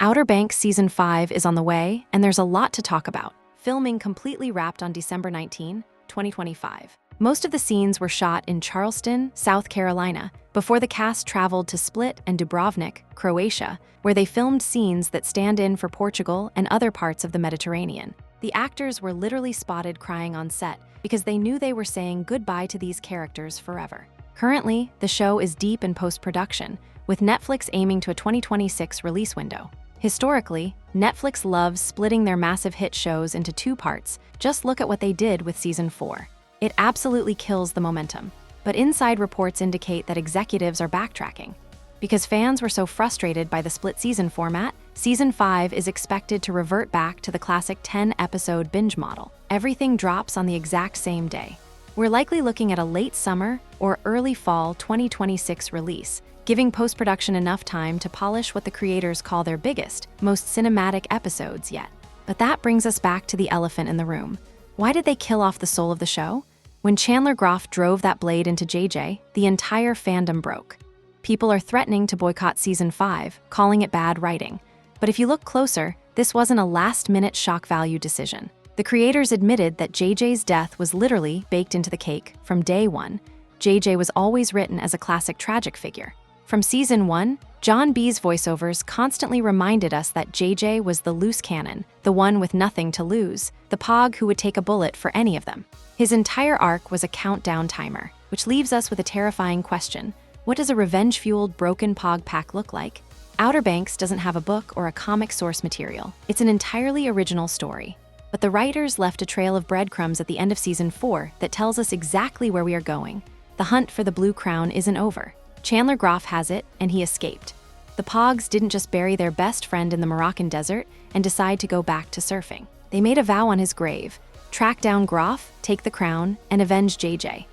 Outer Banks Season 5 is on the way, and there's a lot to talk about. Filming completely wrapped on December 19, 2025. Most of the scenes were shot in Charleston, South Carolina, before the cast traveled to Split and Dubrovnik, Croatia, where they filmed scenes that stand in for Portugal and other parts of the Mediterranean. The actors were literally spotted crying on set because they knew they were saying goodbye to these characters forever. Currently, the show is deep in post-production, with Netflix aiming to a 2026 release window. Historically, Netflix loves splitting their massive hit shows into two parts. Just look at what they did with Season 4. It absolutely kills the momentum. But inside reports indicate that executives are backtracking. Because fans were so frustrated by the split season format, Season 5 is expected to revert back to the classic 10-episode binge model. Everything drops on the exact same day. We're likely looking at a late summer or early fall 2026 release, giving post-production enough time to polish what the creators call their biggest, most cinematic episodes yet. But that brings us back to the elephant in the room. Why did they kill off the soul of the show? When Chandler Groff drove that blade into JJ, the entire fandom broke. People are threatening to boycott Season 5, calling it bad writing. But if you look closer, this wasn't a last-minute shock value decision. The creators admitted that JJ's death was literally baked into the cake from day one. JJ was always written as a classic tragic figure. From Season 1, John B's voiceovers constantly reminded us that JJ was the loose cannon, the one with nothing to lose, the Pog who would take a bullet for any of them. His entire arc was a countdown timer, which leaves us with a terrifying question. What does a revenge-fueled broken Pog pack look like? Outer Banks doesn't have a book or a comic source material. It's an entirely original story. But the writers left a trail of breadcrumbs at the end of Season 4 that tells us exactly where we are going. The hunt for the Blue Crown isn't over. Chandler Groff has it, and he escaped. The Pogues didn't just bury their best friend in the Moroccan desert and decide to go back to surfing. They made a vow on his grave: track down Groff, take the crown, and avenge JJ.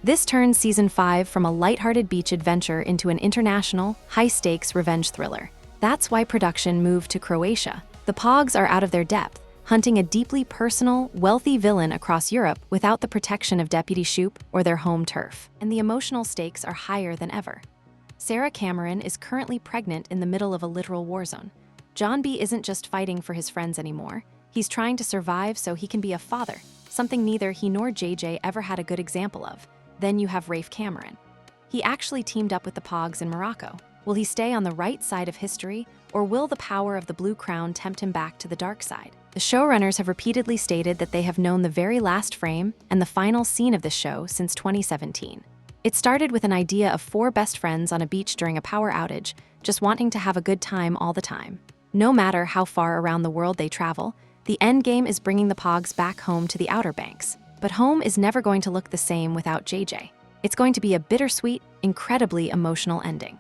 This turns Season 5 from a lighthearted beach adventure into an international, high-stakes revenge thriller. That's why production moved to Croatia. The Pogues are out of their depth, hunting a deeply personal, wealthy villain across Europe without the protection of Deputy Shoop or their home turf. And the emotional stakes are higher than ever. Sarah Cameron is currently pregnant in the middle of a literal war zone. John B isn't just fighting for his friends anymore. He's trying to survive so he can be a father, something neither he nor JJ ever had a good example of. Then you have Rafe Cameron. He actually teamed up with the Pogues in Morocco. Will he stay on the right side of history, or will the power of the Blue Crown tempt him back to the dark side? The showrunners have repeatedly stated that they have known the very last frame and the final scene of the show since 2017. It started with an idea of four best friends on a beach during a power outage, just wanting to have a good time all the time. No matter how far around the world they travel, the end game is bringing the Pogues back home to the Outer Banks. But home is never going to look the same without JJ. It's going to be a bittersweet, incredibly emotional ending.